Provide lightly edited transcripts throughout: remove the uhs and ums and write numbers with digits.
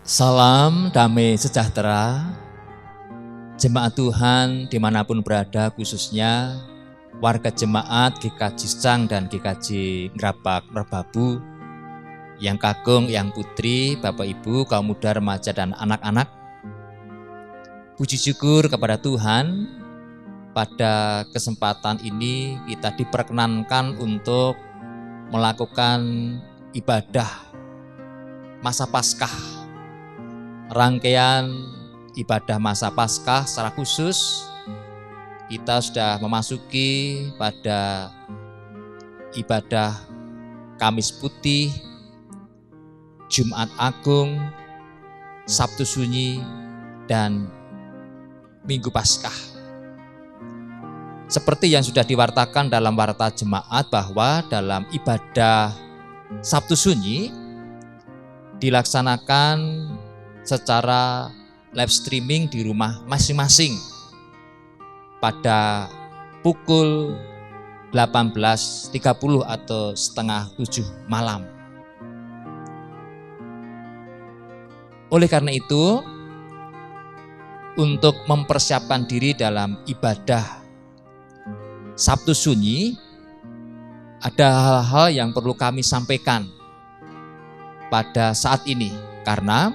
Salam damai sejahtera, jemaat Tuhan dimanapun berada, khususnya warga jemaat GKJ Cang dan GKJ Ngrapak Merbabu, yang kakung, yang putri, Bapak Ibu, kaum muda, remaja, dan anak-anak. Puji syukur kepada Tuhan, pada kesempatan ini kita diperkenankan untuk melakukan ibadah masa Paskah. Rangkaian ibadah masa Paskah secara khusus kita sudah memasuki pada ibadah Kamis Putih, Jumat Agung, Sabtu Sunyi, dan Minggu Paskah. Seperti yang sudah diwartakan dalam warta jemaat bahwa dalam ibadah Sabtu Sunyi dilaksanakan secara live streaming di rumah masing-masing pada pukul 18.30 atau setengah 7 malam. Oleh karena itu, untuk mempersiapkan diri dalam ibadah Sabtu Sunyi, ada hal-hal yang perlu kami sampaikan pada saat ini, karena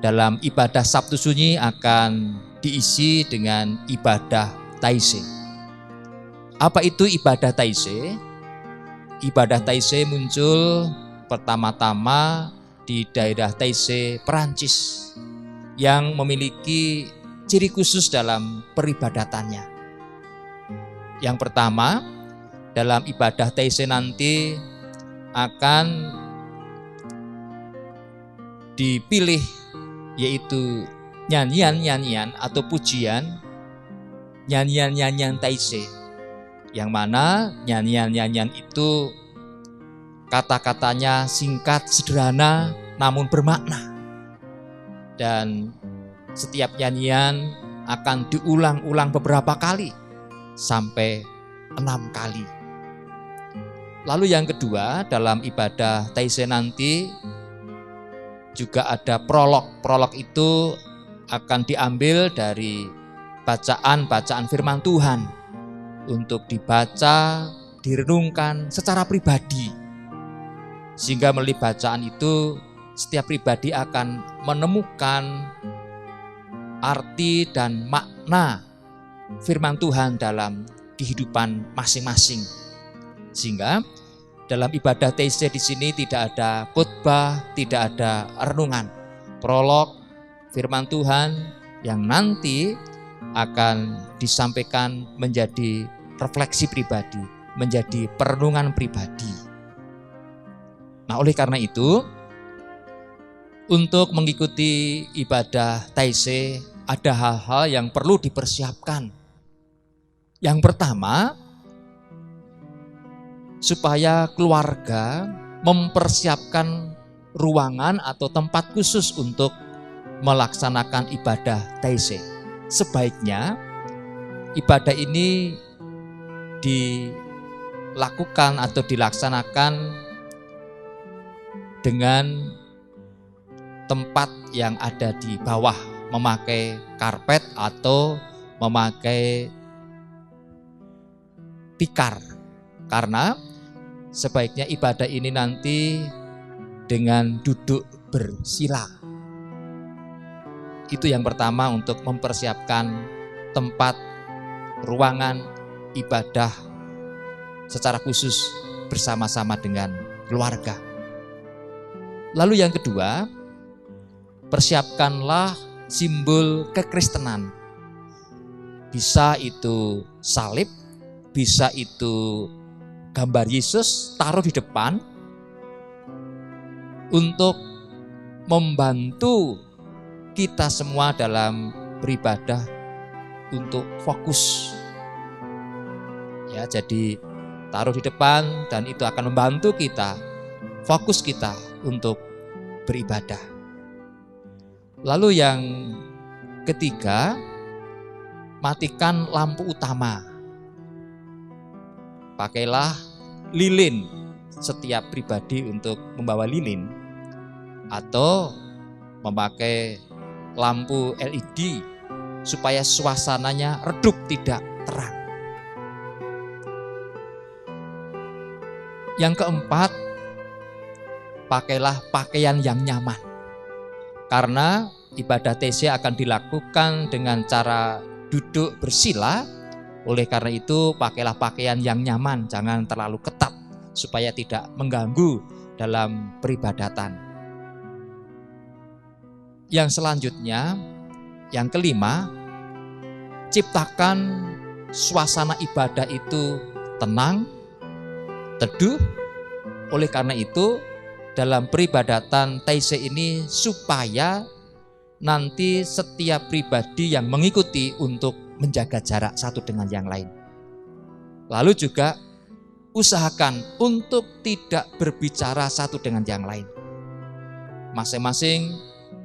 dalam ibadah Sabtu Sunyi akan diisi dengan ibadah Taizé. Apa itu ibadah Taizé? Ibadah Taizé muncul pertama-tama di daerah Taizé, Perancis, yang memiliki ciri khusus dalam peribadatannya. Yang pertama, dalam ibadah Taizé nanti akan dipilih yaitu nyanyian-nyanyian atau pujian, nyanyian-nyanyian Taizé, yang mana nyanyian-nyanyian itu kata-katanya singkat, sederhana, namun bermakna. Dan setiap nyanyian akan diulang-ulang beberapa kali, sampai 6 kali. Lalu yang kedua, dalam ibadah Taizé nanti juga ada prolog. Prolog itu akan diambil dari bacaan-bacaan firman Tuhan untuk dibaca, direnungkan secara pribadi. Sehingga melalui bacaan itu setiap pribadi akan menemukan arti dan makna firman Tuhan dalam kehidupan masing-masing. Sehingga dalam ibadah Taizé di sini tidak ada khotbah, tidak ada renungan. Prolog firman Tuhan yang nanti akan disampaikan menjadi refleksi pribadi, menjadi perenungan pribadi. Nah, oleh karena itu, untuk mengikuti ibadah Taizé ada hal-hal yang perlu dipersiapkan. Yang pertama, supaya keluarga mempersiapkan ruangan atau tempat khusus untuk melaksanakan ibadah Taizé. Sebaiknya ibadah ini dilakukan atau dilaksanakan dengan tempat yang ada di bawah, memakai karpet atau memakai tikar, karena sebaiknya ibadah ini nanti dengan duduk bersila. Itu yang pertama untuk mempersiapkan tempat, ruangan ibadah secara khusus bersama-sama dengan keluarga. Lalu yang kedua, persiapkanlah simbol kekristenan. Bisa itu salib, bisa itu gambar Yesus, taruh di depan untuk membantu kita semua dalam beribadah untuk fokus. Ya, jadi taruh di depan dan itu akan membantu kita, fokus kita untuk beribadah. Lalu yang ketiga, matikan lampu utama. Pakailah lilin setiap pribadi untuk membawa lilin, atau memakai lampu LED supaya suasananya redup, tidak terang. Yang keempat, pakailah pakaian yang nyaman. Karena ibadah TC akan dilakukan dengan cara duduk bersila, oleh karena itu pakailah pakaian yang nyaman, jangan terlalu ketat supaya tidak mengganggu dalam peribadatan. Yang selanjutnya, yang kelima, ciptakan suasana ibadah itu tenang, teduh. Oleh karena itu, dalam peribadatan TC ini supaya nanti setiap pribadi yang mengikuti untuk menjaga jarak satu dengan yang lain. Lalu juga usahakan untuk tidak berbicara satu dengan yang lain. Masing-masing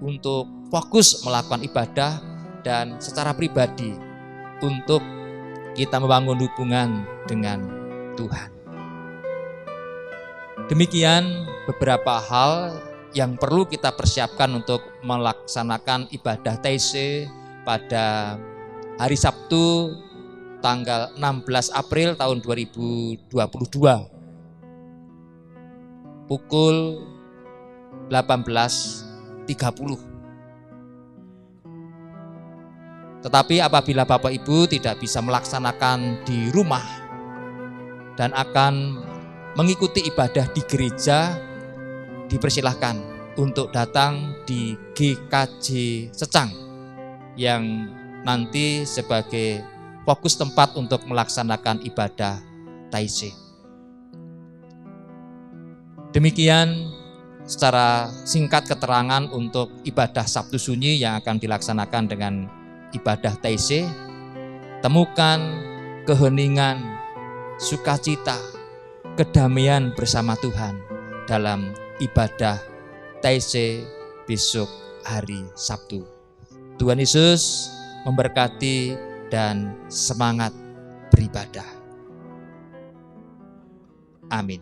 untuk fokus melakukan ibadah dan secara pribadi untuk kita membangun hubungan dengan Tuhan. Demikian beberapa hal yang perlu kita persiapkan untuk melaksanakan ibadah TC pada hari Sabtu tanggal 16 April tahun 2022 pukul 18.30. Tetapi apabila Bapak Ibu tidak bisa melaksanakan di rumah dan akan mengikuti ibadah di gereja, dipersilahkan untuk datang di GKJ Secang yang nanti sebagai fokus tempat untuk melaksanakan ibadah TC. Demikian secara singkat keterangan untuk ibadah Sabtu Sunyi yang akan dilaksanakan dengan ibadah TC. Temukan keheningan, sukacita, kedamaian bersama Tuhan dalam ibadah TC besok hari Sabtu. Tuhan Yesus memberkati dan semangat beribadah. Amin.